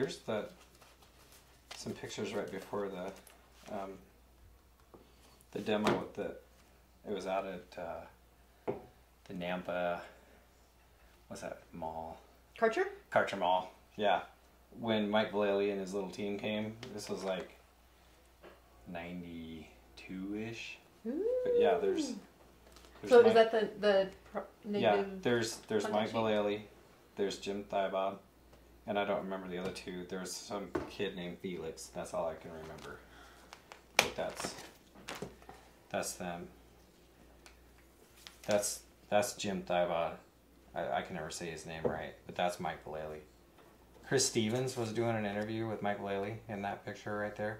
There's some pictures right before the demo with it was out at the Nampa, what's that mall? Karcher Mall, yeah. When Mike Vallely and his little team came, this was like 92-ish. But yeah, there's so is that the yeah, there's Mike Vallely, there's Jim Thibaud, and I don't remember the other two. There's some kid named Felix. That's all I can remember. But that's them. That's Jim Thibaud. I can never say his name right, but that's Mike Vallely. Chris Stevens was doing an interview with Mike Vallely in that picture right there.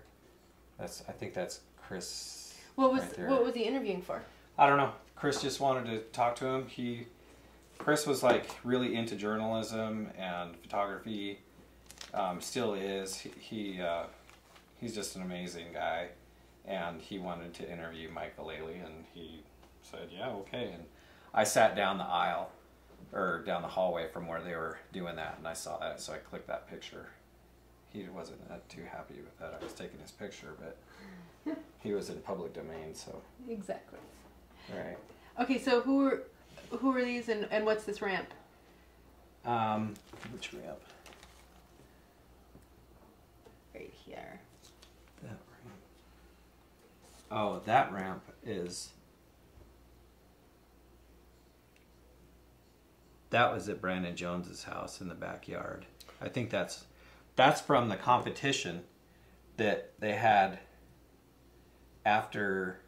I think that's Chris. What was he interviewing for? I don't know. Chris just wanted to talk to him. Chris was like really into journalism and photography. Still is. He's just an amazing guy, and he wanted to interview Mike Vallely, and he said, "Yeah, okay." And I sat down the aisle, or down the hallway from where they were doing that, and I saw that, so I clicked that picture. He wasn't too happy with that. I was taking his picture, but he was in public domain, so. Exactly. Right. Okay, so who are these, and what's this ramp? Which ramp? Right here. That ramp. Oh, that ramp is. That was at Brandon Jones's house in the backyard. I think that's from the competition that they had after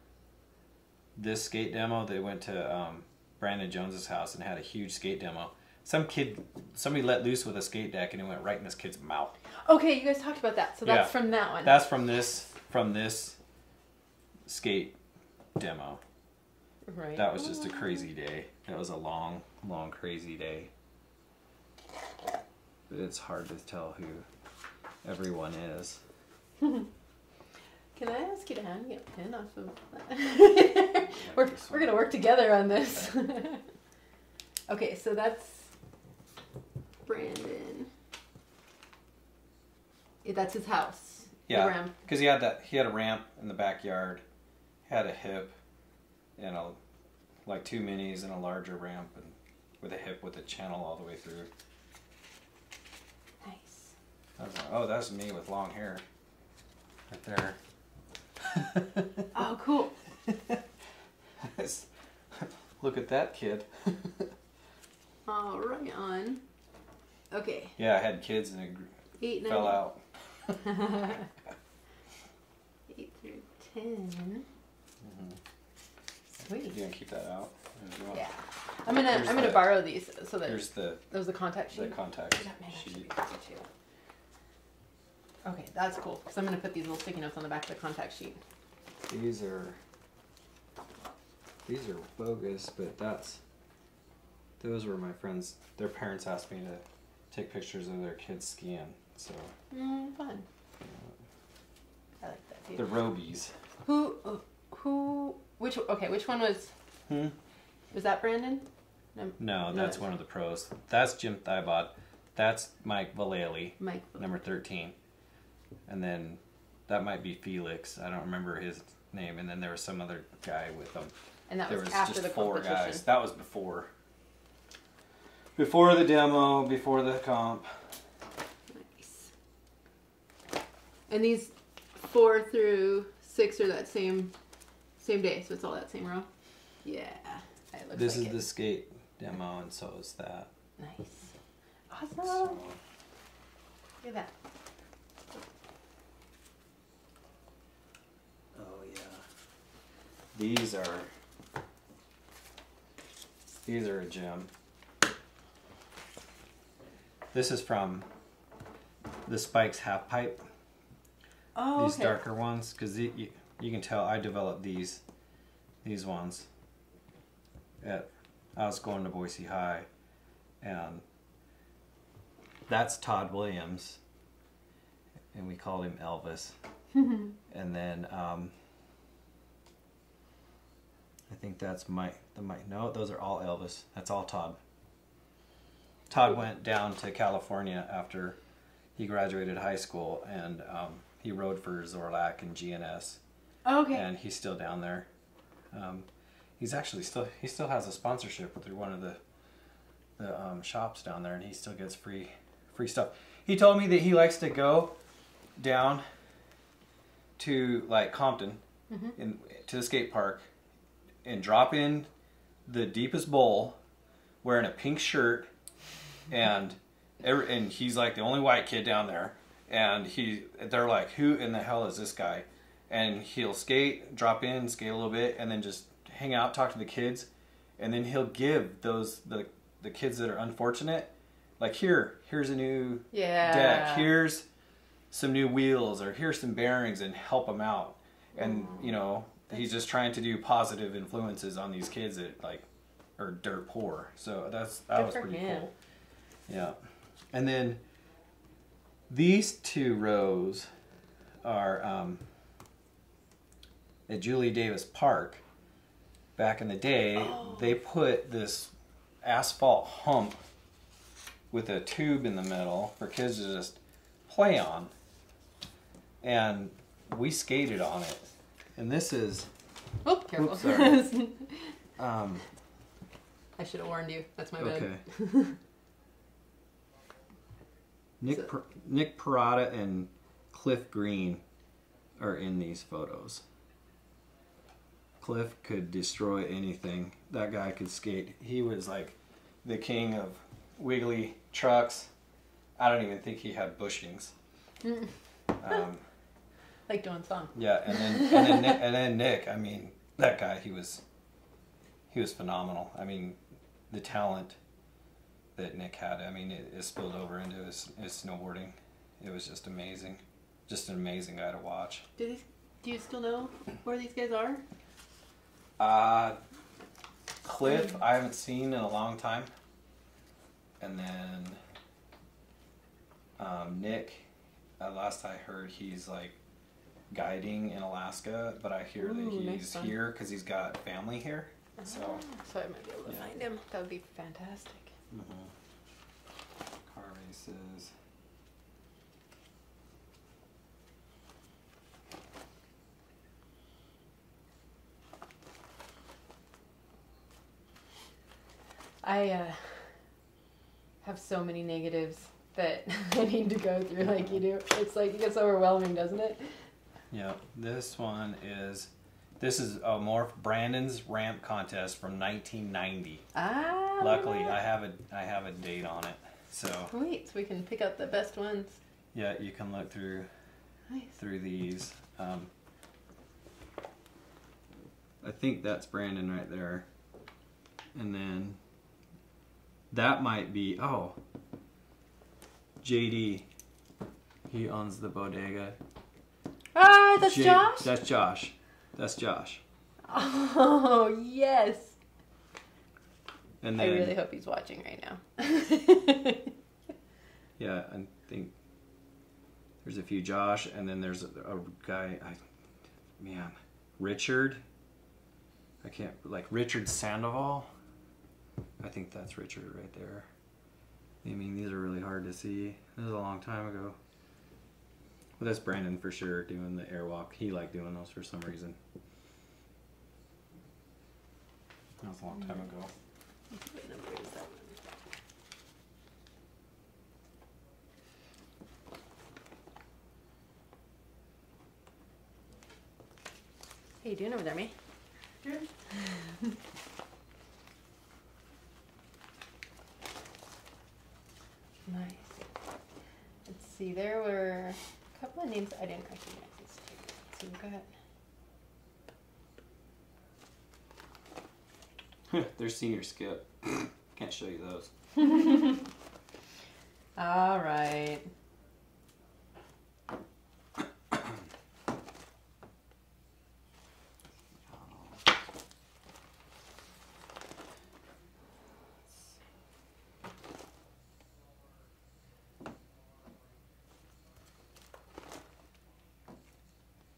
this skate demo. They went to Brandon Jones's house and had a huge skate demo. Somebody let loose with a skate deck and it went right in this kid's mouth. Okay, you guys talked about that, so that's from that one. That's from this skate demo. Right. That was just a crazy day. That was a long, crazy day. But it's hard to tell who everyone is. Can I ask you to hand me a pin off of that? We're gonna work together on this. Okay, so that's Brandon. That's his house. Yeah, because he had a ramp in the backyard, had a hip, and like two minis and a larger ramp, and with a hip with a channel all the way through. Nice. Oh, that's me with long hair, right there. Oh, cool. Look at that kid. Oh, right on. Okay. Yeah, I had kids and it fell out. 8 through 10. Mm-hmm. Sweet. You gonna keep that out? Yeah. I'm gonna borrow these so that there's the contact sheet. The contact sheet. Okay, that's cool. Because I'm gonna put these little sticky notes on the back of the contact sheet. These are bogus, but those were my friends. Their parents asked me to take pictures of their kids skiing. So. Fun. I like that too. The Robies. Which one was? Was that Brandon? No, that's one of the pros. That's Jim Thibaud. That's Mike Vallely. Number 13. And then that might be Felix. I don't remember his name. And then there was some other guy with them. And that was after just the 4 competition. guys. That was before. Before the demo, before the comp. Nice. And these 4 through 6 are that same day, so it's all that same row? Yeah. This is the skate demo, and so is that. Nice. Awesome. Look at that. Oh yeah. These are a gem. This is from the Spikes half pipe. Oh, these darker ones, because you can tell I developed these ones. I was going to Boise High, and that's Todd Williams, and we called him Elvis. And then I think that's Mike. No, those are all Elvis. That's all Todd. Todd went down to California after he graduated high school, and he rode for Zorlak and GNS. Oh, okay. And he's still down there. He's actually he still has a sponsorship with one of the shops down there, and he still gets free stuff. He told me that he likes to go down to like Compton, to the skate park, and drop in the deepest bowl, wearing a pink shirt, and he's like the only white kid down there, and they're like, who in the hell is this guy? And he'll skate, drop in, skate a little bit, and then just hang out, talk to the kids, and then he'll give the kids that are unfortunate, like, here's a new deck, here's some new wheels, or here's some bearings, and help them out. And you know, he's just trying to do positive influences on these kids that like are dirt poor. So that was pretty cool. Yeah. And then these two rows are at Julie Davis Park. Back in the day, they put this asphalt hump with a tube in the middle for kids to just play on. And we skated on it. And this is... Oh, careful. Oops, sorry. I should have warned you. That's my bad. Okay. Nick Parada and Cliff Green are in these photos. Cliff could destroy anything. That guy could skate. He was like the king of wiggly trucks. I don't even think he had bushings. Like doing song. Yeah, and then Nick. I mean, that guy. He was phenomenal. I mean, the talent that Nick had. I mean, it spilled over into his snowboarding. It was just amazing. Just an amazing guy to watch. Do you still know where these guys are? Cliff, I haven't seen in a long time. And then Nick, last I heard, he's like guiding in Alaska, but I hear that he's here because he's got family here. So I might be able to find him. That would be fantastic. Car races. I have so many negatives that I need to go through like you do. It's like, it gets overwhelming, doesn't it? Yeah, this is a more Brandon's ramp contest from 1990. Luckily, I have a date on it. So sweet, so we can pick out the best ones. Yeah, you can look through these. I think that's Brandon right there, and then that might be JD. He owns the bodega. That's Josh? That's Josh. That's Josh. Oh, yes. And then, I really hope he's watching right now. Yeah, I think there's a few Josh, and then there's a guy, Richard. Richard Sandoval. I think that's Richard right there. I mean, these are really hard to see. This is a long time ago. Well, that's Brandon for sure doing the airwalk. He liked doing those for some reason. That was a long time ago. What number is that one? How you doing over there, me? Good. Nice. Let's see, there were a couple of names I didn't recognize. So go ahead. There's Senior Skip. Can't show you those. All right.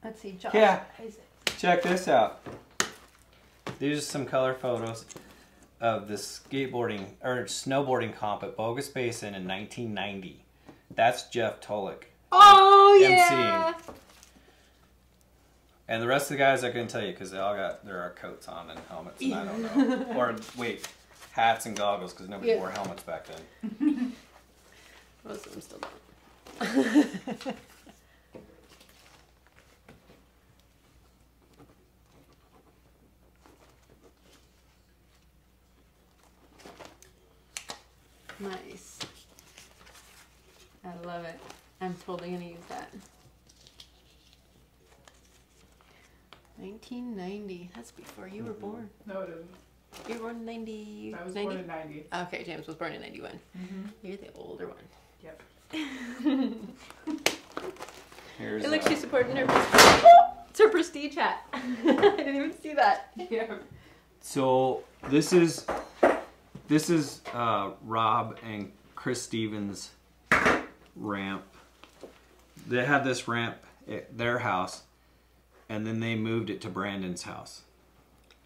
Let's see, Josh. Yeah. Check this out. These are some color photos of the snowboarding comp at Bogus Basin in 1990. That's Jeff Tulloch. Oh, yeah. MCing. And the rest of the guys I couldn't tell you because they all got their coats on and helmets, and I don't know. Or wait, hats and goggles because nobody wore helmets back then. Most of them still don't. Nice. I love it. I'm totally gonna use that. 1990. That's before you were born. No, it isn't. You were born in 90. I was 90? born in 90. Okay, James was born in 91. Mm-hmm. You're the older one. Yep. Here's, It looks she's supporting her. Oh, it's her prestige hat. I didn't even see that. Yeah. So this is Rob and Chris Stevens' ramp. They had this ramp at their house, and then they moved it to Brandon's house.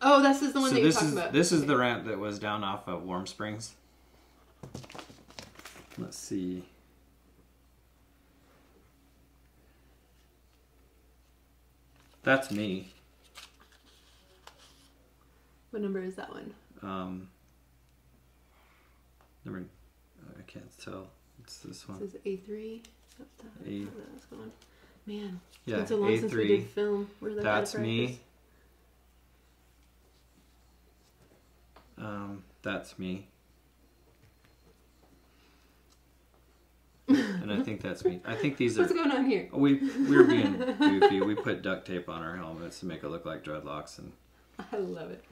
Oh, this is the one So that you're talking about. this is the ramp that was down off of Warm Springs. Let's see. That's me. What number is that one? Number, I can't tell. It's this one. This is A3. A. That's going. Man, it's Yeah, been so long since we A3. did film. Where's that That's guy to me. That's me. And I think that's me. I think these What's are. going on here? We were being goofy. We put duct tape on our helmets to make it look like dreadlocks, I love it.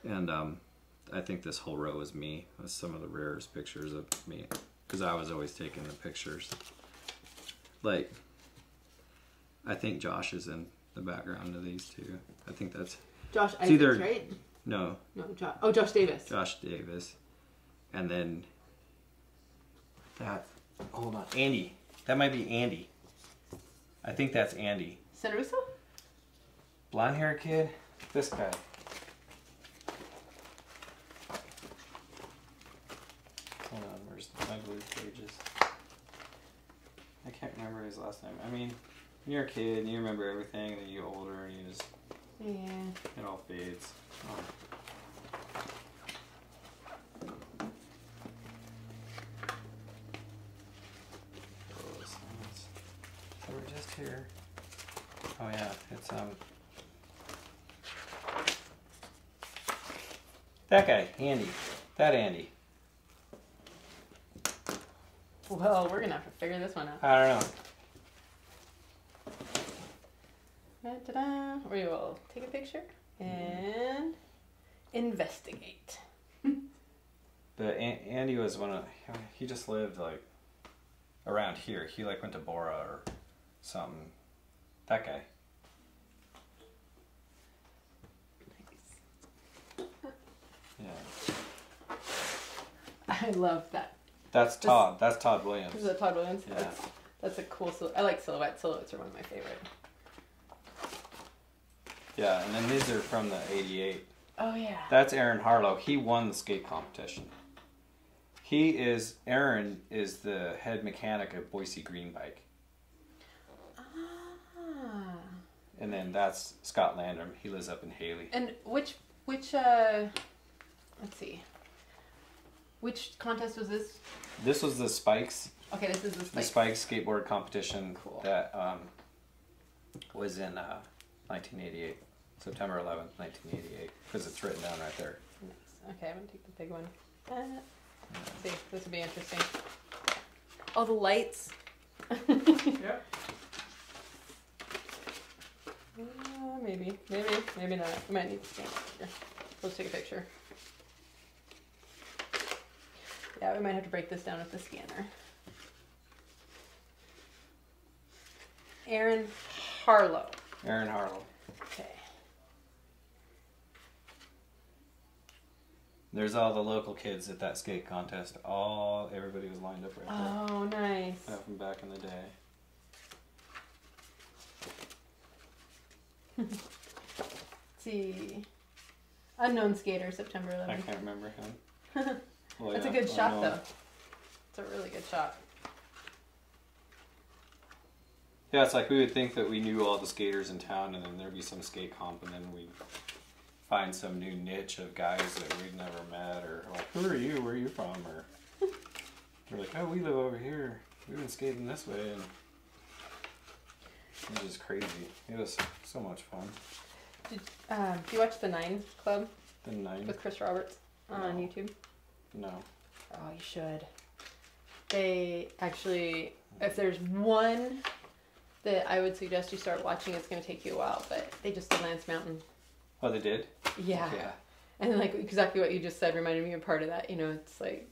and I think this whole row is me. That's some of the rarest pictures of me, because I was always taking the pictures. Like, I think Josh is in the background of these two. I think that's Josh it's Isaacs, either- right? no No, Josh. Oh, Josh Davis. Josh Davis, and then that. Hold on, Andy. That might be Andy. I think that's Andy. Santa Russo? Blonde hair kid. This guy. Hold on, where's my blue pages? I can't remember his last name. I mean, when you're a kid and you remember everything, and then you get older and you just, Yeah. it all fades. Oh. So we're just here. Oh yeah, it's that guy, Andy. That Andy. Well, we're gonna have to figure this one out. I don't know. Da-da-da. We will take a picture and investigate. But Andy was one of, he just lived like around here. He like went to Bora or something. That guy. Yeah. I love that. That's Todd. That's Todd Williams. Is that Todd Williams? Yeah. That's a cool silhouette. I like silhouettes. Silhouettes are one of my favorite. Yeah, and then these are from the '88. Oh yeah. That's Aaron Harlow. He won the skate competition. Aaron is the head mechanic of Boise Green Bike. Ah. And then that's Scott Landrum. He lives up in Haley. And which let's see. Which contest was this? This was the Spikes. Okay, this is the The Spike. Spikes skateboard competition Cool. that was in 1988. September 11th, 1988. Because it's written down right there. Nice. Okay, I'm gonna take the big one. Let's see, this would be interesting. All the lights. Yep. Maybe not. We might need to scan it here. Let's take a picture. Yeah, we might have to break this down with the scanner. Aaron Harlow. Aaron Harlow. Okay. There's all the local kids at that skate contest. Everybody was lined up right there. Oh, nice. From back in the day. Let's see. Unknown skater, September 11th. I can't remember him. Well, That's yeah, a good shot, unknown. though. It's a really good shot. Yeah, it's like we would think that we knew all the skaters in town, and then there'd be some skate comp, and then we'd find some new niche of guys that we'd never met, or like, who are you? Where are you from? Or we're like, oh, we live over here. We've been skating this way, and it was just crazy. It was so much fun. Did you watch the 9 Club? The 9 with Chris Roberts on YouTube? No. Oh, you should. They actually, if there's one that I would suggest you start watching, it's going to take you a while, but they just did Lance Mountain. Oh, they did? Yeah. Yeah. And like exactly what you just said reminded me of part of that. You know, it's like,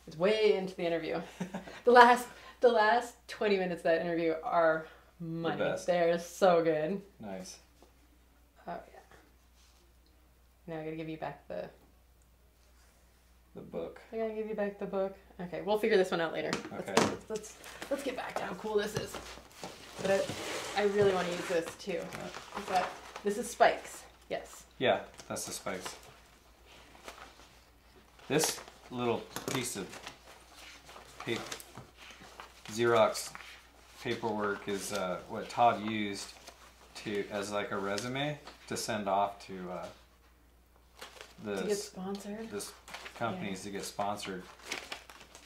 it's way into the interview. the last 20 minutes of that interview are money. They're so good. Nice. Oh, yeah. Now I gotta give you back the book. I gotta give you back the book. Okay, we'll figure this one out later. Okay. Let's get back to how cool this is. But I really want to use this too. But this is spikes. Yes. Yeah, that's the spikes. This little piece of Xerox paperwork is what Todd used as like a resume to send off to get sponsored. This companies to get sponsored.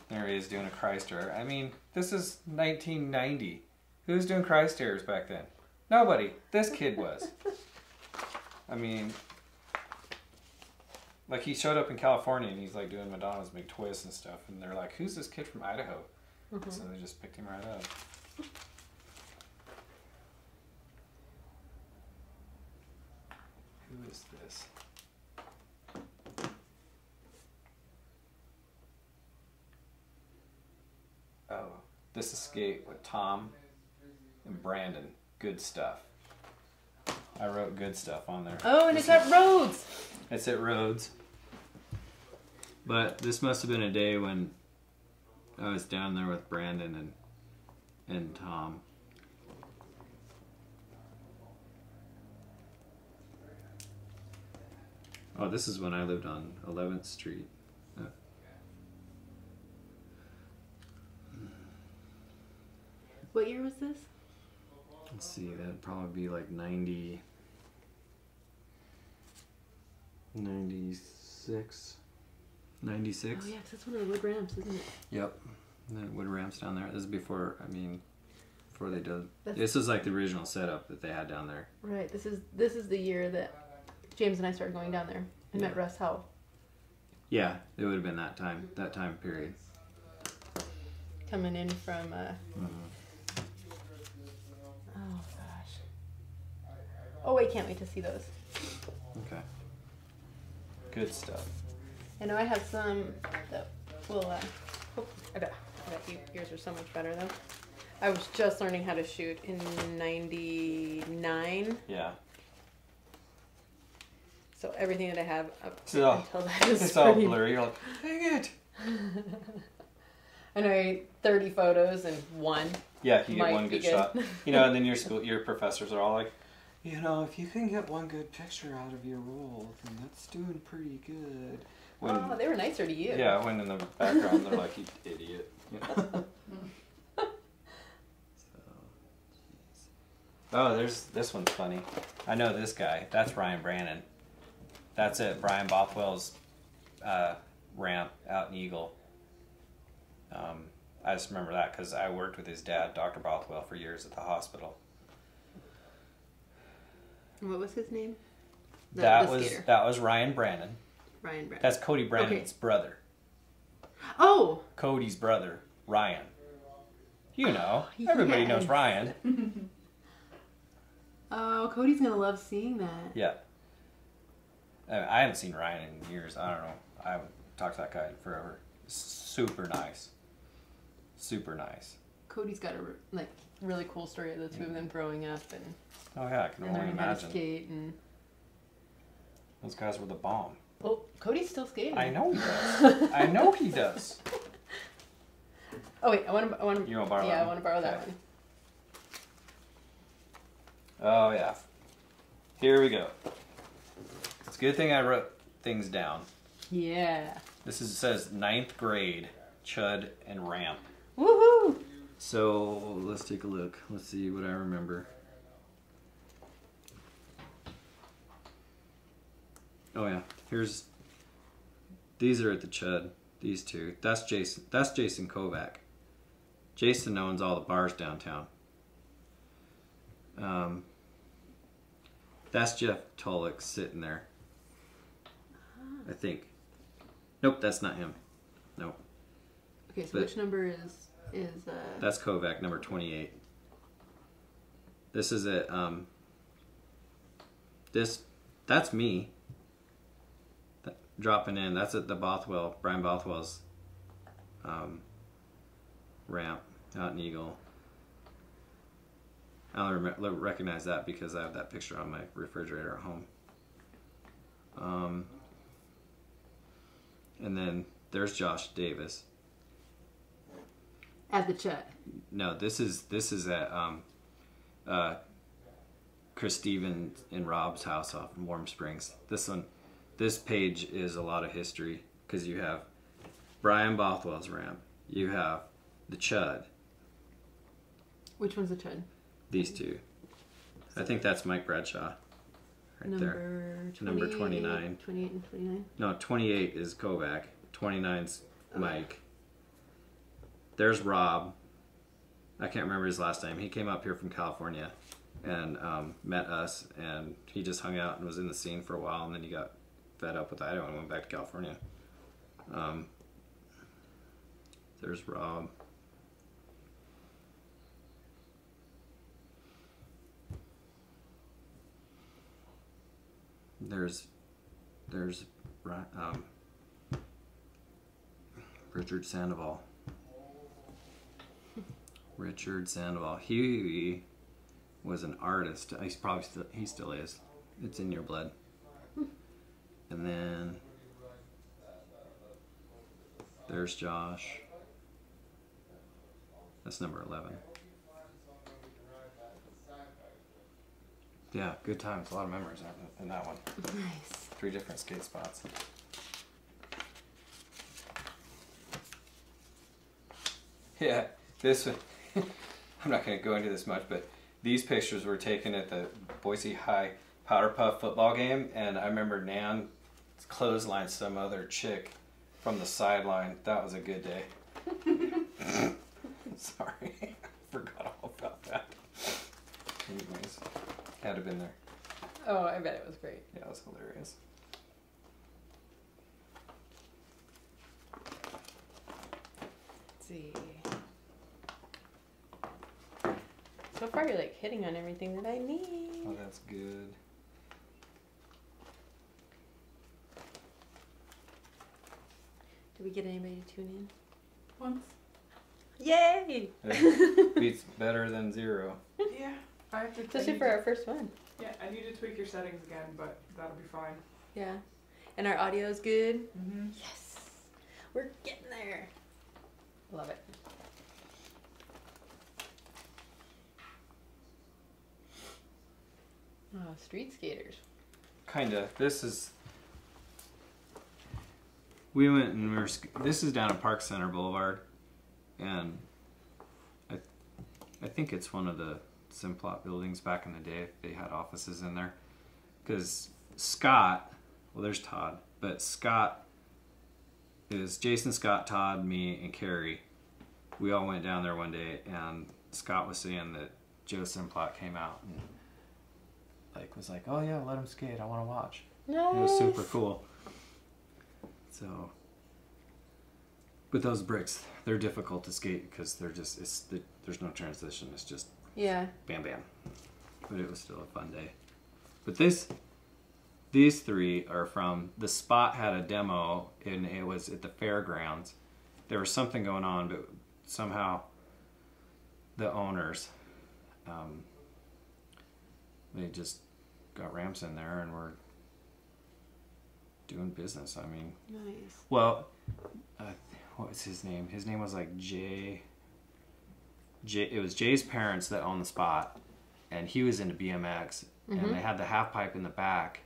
There he is doing a Christ error. I mean, this is 1990. Who was doing Christ errors back then? Nobody. This kid was. I mean, like he showed up in California and he's like doing Madonna's Big Twist and stuff, and they're like, "Who's this kid from Idaho?" Mm-hmm. So they just picked him right up. Who is this? Oh, this is Skate with Tom and Brandon. Good stuff. I wrote good stuff on there. Oh, and it's at Rhodes. It's at Rhodes. But this must have been a day when I was down there with Brandon and Tom. Oh, this is when I lived on 11th Street. What year was this? Let's see, that'd probably be like 96. 96? Oh yeah, 'cause that's one of the wood ramps, isn't it? Yep. The wood ramps down there. This is before, before they did. This is like the original setup that they had down there. Right. This is the year that James and I started going down there and met Russ Howell. Yeah, it would have been that time period. Coming in from oh gosh. Oh, I can't wait to see those. Okay. Good stuff. I know I have some that will, I bet yours are so much better though. I was just learning how to shoot in 99. Yeah. So everything that I have up until that is it's all blurry. You're like, dang it. I know 30 photos and one. Yeah, you get one good shot. And then your professors are all like, if you can get one good picture out of your roll, then that's doing pretty good. They were nicer to you. Yeah, when in the background they're like, you idiot. Oh, this one's funny. I know this guy. That's Ryan Brannon. That's it. Brian Bothwell's ramp out in Eagle. I just remember that because I worked with his dad, Dr. Bothwell, for years at the hospital. What was his name? That was Ryan Brannon. Ryan Brannon. That's Cody Brannon's brother. Oh! Cody's brother, Ryan. Everybody knows Ryan. Oh, Cody's gonna love seeing that. Yeah. I haven't seen Ryan in years. I don't know. I haven't talked to that guy in forever. Super nice. Super nice. Cody's got a really cool story of the two of them growing up and. Oh yeah, I can only learning imagine. How to skate and. Those guys were the bomb. Well, Cody's still skating. I know he does. I know he does. Oh wait, I want to. You want to borrow that? Yeah, I want to borrow that one. Oh yeah. Here we go. It's a good thing I wrote things down. Yeah. This says 9th grade, Chud and ramp. Woohoo! So let's take a look. Let's see what I remember. Oh yeah, these are at the Chud. These two. That's Jason. That's Jason Kovac. Jason owns all the bars downtown. That's Jeff Tulloch sitting there. I think. Nope, that's not him. Nope. Okay, so which number is That's Kovac, number 28. This is it. That's me. Dropping in. That's at the Brian Bothwell's ramp out in Eagle. I don't recognize that because I have that picture on my refrigerator at home. And then there's Josh Davis. At the Chud. No, this is at Chris Stevens and Rob's house off in Warm Springs. This page is a lot of history because you have Brian Bothwell's ramp. You have the Chud. Which one's the Chud? These two. I think that's Mike Bradshaw. Right there. Number 29. 28 and 29? No, 28 is Kovac. 29's Mike. There's Rob. I can't remember his last name. He came up here from California and met us, and he just hung out and was in the scene for a while, and then he got fed up with Idaho and went back to California. There's Rob. There's Richard Sandoval. Richard Sandoval. He was an artist. He still is. It's in your blood. And then there's Josh. That's number 11. Yeah, good times. A lot of memories in that one. Nice. 3 different skate spots. Yeah, I'm not going to go into this much, but these pictures were taken at the Boise High Powder Puff football game, and I remember Nan clotheslined some other chick from the sideline. That was a good day. Sorry, I forgot all about that. Anyways, had to have been there. Oh, I bet it was great. Yeah, it was hilarious. Let's see. So far, you're like hitting on everything that I need. Oh, that's good. Did we get anybody to tune in? Once. Yay! It beats better than 0. Yeah. I have to. Especially for our first one. Yeah, I need to tweak your settings again, but that'll be fine. Yeah. And our audio is good? Mm-hmm. Yes! We're getting there. Love it. Oh, street skaters. Kinda. We went and this is down at Park Center Boulevard, and I think it's one of the Simplot buildings back in the day. They had offices in there. Because Scott, well, there's Todd, but Scott is Jason, Scott, Todd, me, and Carrie. We all went down there one day, and Scott was saying that Joe Simplot came out and was like, oh yeah, let him skate. I want to watch. Nice. It was super cool. So, but those bricks, they're difficult to skate because they're just there's no transition. It's just bam bam. But it was still a fun day. But these 3 are from the spot had a demo, and it was at the fairgrounds. There was something going on, but somehow the owners they just got ramps in there and were doing business. I mean, nice. Well, what was his name? His name was like Jay. It was Jay's parents that owned the spot, and he was into BMX, and they had the half pipe in the back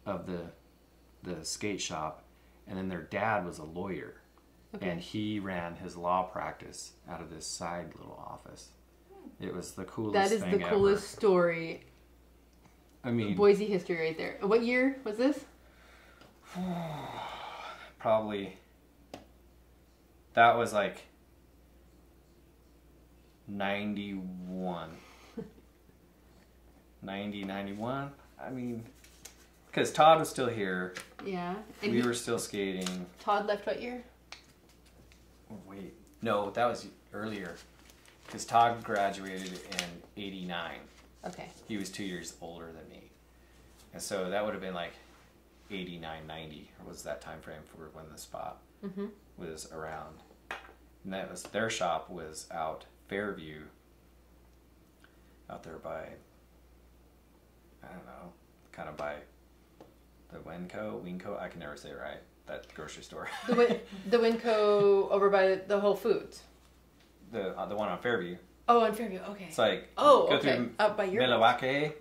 of the skate shop, and then their dad was a lawyer, Okay. And he ran his law practice out of this side little office. It was the coolest thing ever. That is the coolest story. I mean... Boise history right there. What year was this? Probably... That was like... 91. 91. I mean... Because Todd was still here. Yeah. And we were still skating. Todd left what year? Oh, wait. No, that was earlier. Because Todd graduated in 89. Okay. He was 2 years older than me. And so that would have been like 89, 90, or was that time frame for when the spot was around. And that was, their shop was out Fairview, out there by, I don't know, kind of by the Winco, I can never say it right, that grocery store. The Winco over by the Whole Foods. The one on Fairview. Oh, on Fairview, okay. It's like, go okay. through up by your Milwaukee,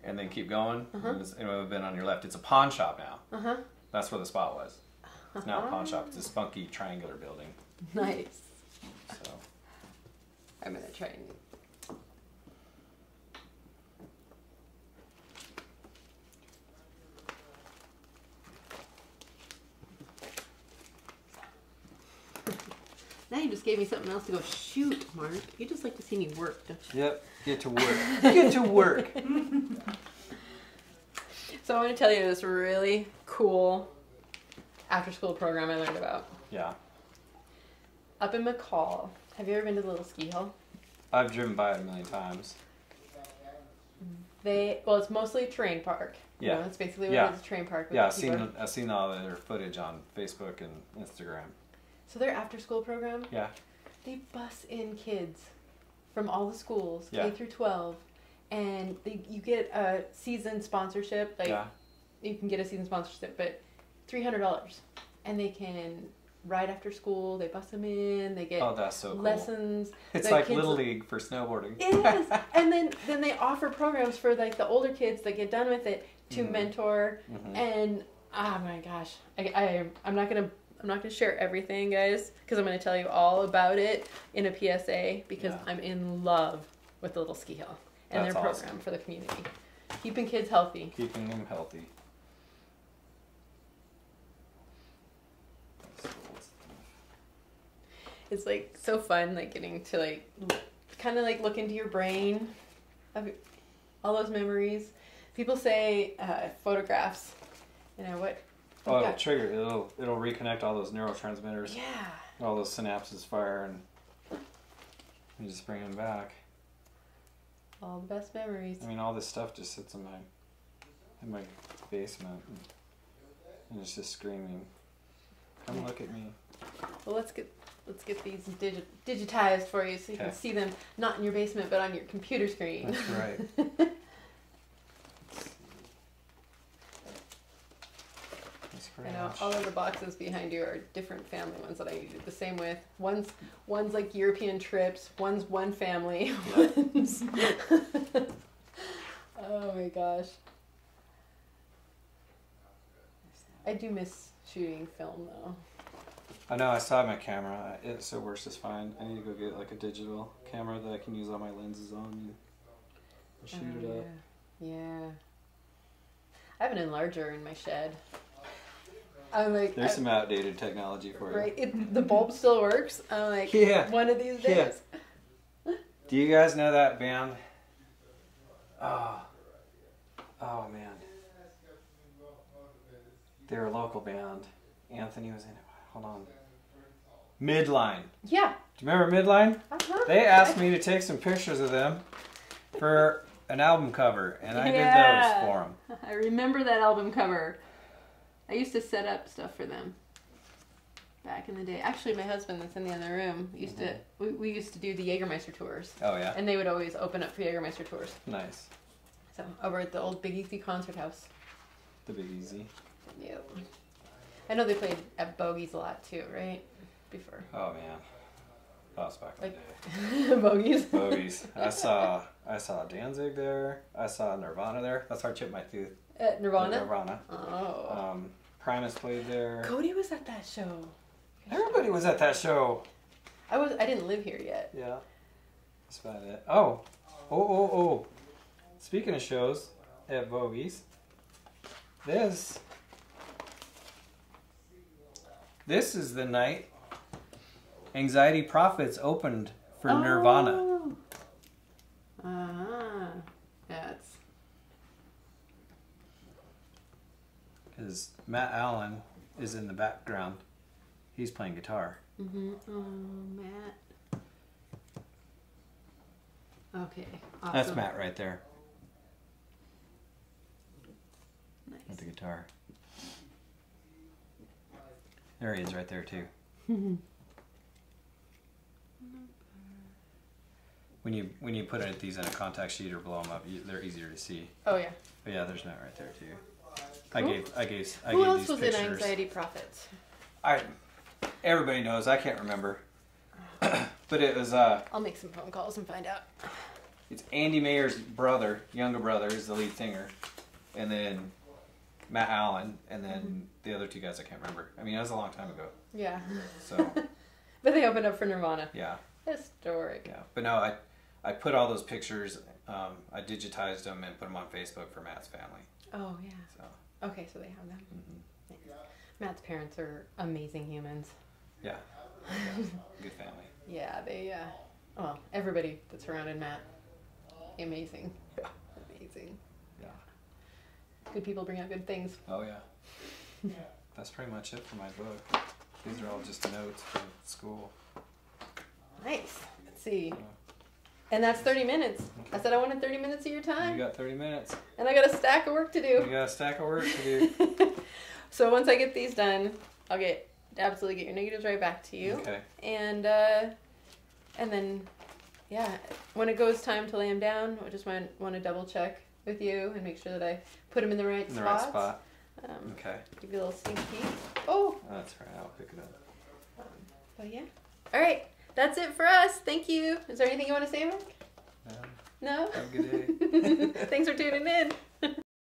and then keep going. It would have been on your left. It's a pawn shop now. That's where the spot was. It's now a pawn shop. It's a spunky triangular building. Nice. So I'm gonna try and... Now you just gave me something else to go shoot, Mark. You just like to see me work, don't you? Yep, get to work. Get to work. So I want to tell you this really cool after-school program I learned about. Yeah. Up in McCall. Have you ever been to the little ski hill? I've driven by it a million times. Well, it's mostly a terrain park. Yeah. You know, that's basically what it is, a terrain park. Yeah, I've seen all their footage on Facebook and Instagram. So their after-school program, yeah, they bus in kids from all the schools, yeah. K through 12, and you get a season sponsorship. Like you can get a season sponsorship, but $300, and they can ride after school. They bus them in. They get that's so cool. lessons. It's like Little League for snowboarding. It is, and then they offer programs for like the older kids that get done with it to mentor. And oh my gosh, I'm not gonna share everything, guys, because I'm gonna tell you all about it in a PSA because I'm in love with the little ski hill and their program for the community, keeping kids healthy. Keeping them healthy. It's like so fun, like getting to like kind of like look into your brain of all those memories. People say photographs. You know what? Oh, it'll trigger. It'll reconnect all those neurotransmitters. Yeah. All those synapses fire and just bring them back. All the best memories. I mean, all this stuff just sits in my basement, and it's just screaming, "Come look at me." Well, let's get these digitized for you so you can see them not in your basement but on your computer screen. That's right. I know all of the boxes behind you are different family ones that I did the same with. One's like European trips. One's one family. Yeah. One's oh my gosh. I do miss shooting film though. I know. I still have my camera. It works just fine. I need to go get like a digital camera that I can use all my lenses on and shoot it up. Yeah. I have an enlarger in my shed. I'm like, there's some outdated technology for you. Right, the bulb still works. I'm like, one of these days. Yeah. Do you guys know that band? Oh man. They're a local band. Anthony was in it. Hold on. Midline. Yeah. Do you remember Midline? Uh-huh. They asked me to take some pictures of them for an album cover, and I did those for them. I remember that album cover. I used to set up stuff for them back in the day. Actually, my husband that's in the other room used to. We used to do the Jägermeister tours. Oh yeah. And they would always open up for Jägermeister tours. Nice. So over at the old Big Easy concert house. The Big Easy. Yep. I know they played at Bogies a lot too, right? Before. Oh man. That was back in the day. Bogies. Bogies. I saw Danzig there. I saw Nirvana there. That's where I chipped my tooth. At Nirvana? Nirvana. Oh. Primus played there. Cody was at that show. Everybody was at that show. I didn't live here yet. Yeah. That's about it. Oh. Speaking of shows at Bogies, this is the night Anxiety Profits opened for Nirvana. That's... Because Matt Allen is in the background. He's playing guitar. Mm-hmm. Oh, Matt. Okay. Awesome. That's Matt right there. Nice. With the guitar. There he is right there too. When you put these in a contact sheet or blow them up, they're easier to see. Oh yeah. But yeah, there's Matt right there too. Cool. I gave Who else these was pictures. in Anxiety Profits? Everybody knows. I can't remember. But it was I'll make some phone calls and find out. it's Andy Mayer's younger brother is the lead singer, and then Matt Allen, and then the other two guys I can't remember. I mean, that was a long time ago. Yeah. So. But they opened up for Nirvana. Yeah. Historic. Yeah. But no, I put all those pictures. I digitized them and put them on Facebook for Matt's family. Oh yeah. So. Okay, so they have them. Mm-hmm. Nice. Matt's parents are amazing humans. Yeah. Good family. Yeah, they. Well, everybody that's surrounded Matt, amazing. Yeah. Amazing. Yeah. Good people bring out good things. Oh yeah. That's pretty much it for my book. These are all just notes from school. Nice. Let's see. So, And that's 30 minutes. Okay. I said I wanted 30 minutes of your time. you got 30 minutes. And I got a stack of work to You do. got a stack of work to do. So once I get these done, I'll absolutely get your negatives right back to you. Okay. And then, yeah, when it goes time to lay them down, I just want to double check with you and make sure that I put them in the right In the spots. right spot. Okay. Give you a little sneak peek. Oh. That's right. I'll pick it up. But yeah. All right. That's it for us. Thank you. Is there anything you want to say, Mark? No? Have a good day. Thanks for tuning in.